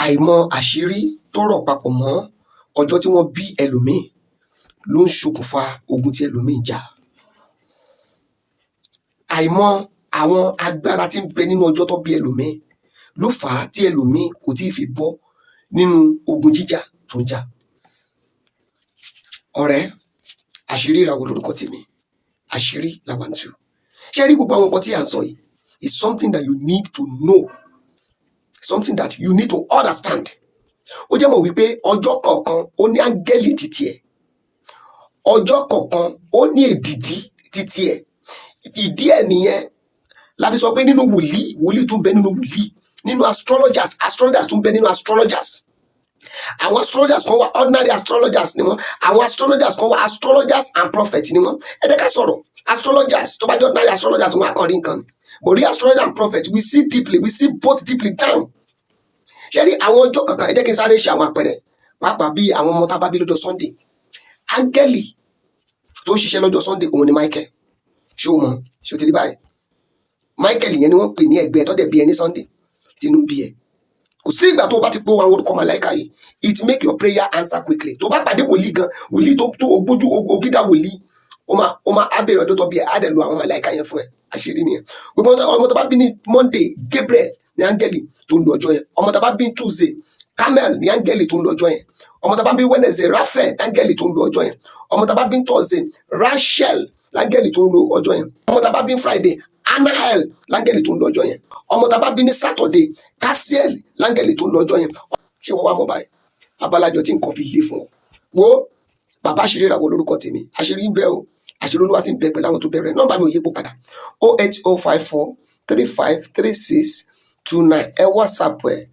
àìmọ̀ àṣírí tó rọ̀ papọ̀ mọ́ ọjọ́ tí wọ́n bí ẹlòmíì ló ń ṣokùnfà ogun tí ẹlòmíì jà. Àìmọ̀ àwọn agbára tí ń bẹ nínú ọjọ́ tó bí ẹlòmíì ló fà á tí ẹlòmíì kò tí ì fi bọ́ nínú ogun jíjà tó ń jà. Ọ̀rẹ́, àṣírí ìràwọ̀ lórúkọ tèmi, àṣírí làwa ń tú. Ṣé rí gbogbo àwọn nǹkan tí à ń sọ yìí is something that you need to know, something that you need to understand. Ó jẹ́ mọ̀ wípé ọjọ́ kọ̀ọ̀kan ó ní áńgẹ́lì títí ẹ̀, ọjọ́ kọ̀ọ̀kan ó ní èdìdí títí ẹ̀. Ìdí ẹ̀ nìyẹn la fi sọ pé nínú wòlíì tún bẹ nínú wòlíì, nínú astrologers tún bẹ nínú astrologers. Àwọn astrologers kan wà ordinary astrologers ni wọ́n, àwọn astrologers kan wà astrologers and prophets ni wọ́n. Ẹ jẹ́ ká sọ̀rọ̀ astrologers tó bá jẹ́ ordinary astrologers wọn àkànrí nǹkan ni, but real astrologers and prophets we see deeply, we see both deeply down. Ṣé rí àwọn ọjọ́ kankan, ẹ jẹ́ kí n sáré ṣe àwọn àpẹẹrẹ pàápàá bí àwọn ọmọ tá a bá bí lọ́jọ́ Sunday. Áńgẹ́lì tó ń ṣiṣẹ́ lọ́jọ́ Sunday òun ni Michael. Ṣé o mọ̀? Ṣé o ti rí báyìí? Michael yẹn ni wọ́n pè ní ẹgbẹ́ tó dẹ̀ bí ẹni Sunday tínú bí ẹ. Kò sí ìgbà tó bá ti pé àwọn orúkọ màláìka yìí, it make your prayer answer quickly. Tó bá pàdé wòlíì gan, wòlíì tó gbójú ògídà wòlíì, ó máa ábẹ̀rẹ̀ ọjọ́ tó bí ẹ, á dẹ̀ lo àwọn màláìka yẹn fún ẹ. Àṣírí nìyẹn. Gbogbo ọmọ tó bá bí ní Monday, Gabriel ní áńgẹ́lì tó ń lo ọjọ́ yẹn. Ọmọ tó bá bí ní Tuesday, Camel ní áńgẹ́lì tó ń lo ọjọ́ yẹn. Ọmọ tó bá bí Wednesday, Raphael ní áńgẹ́lì tó ń lo ọjọ́ yẹn. Ọmọ tó bá bí Thursday, Rachel láńgẹ́lì tó ń lo ọjọ́ yẹn. Ọmọ tó bá bí Friday, Anael láńgẹ́lì tó ń lo ọjọ́ yẹn. Ọmọ tá a bá bí ní Saturday, Cassiel láńgẹ́lì tó ń lo ọjọ́ yẹn. Ṣé wọ́n wá mọ̀ báyìí? Abalajọ tí nǹkan fi le fún ọ. Wo bàbá àṣírí ìràwọ̀ lórúkọ tèmi, àṣírí ń bẹ o, àṣírí Olúwa sì ń bẹ pẹ̀lú àwọn tó bẹ̀rẹ̀. Nọ́mbà mi ò yípo padà 08054353629. Ẹ WhatsApp ẹ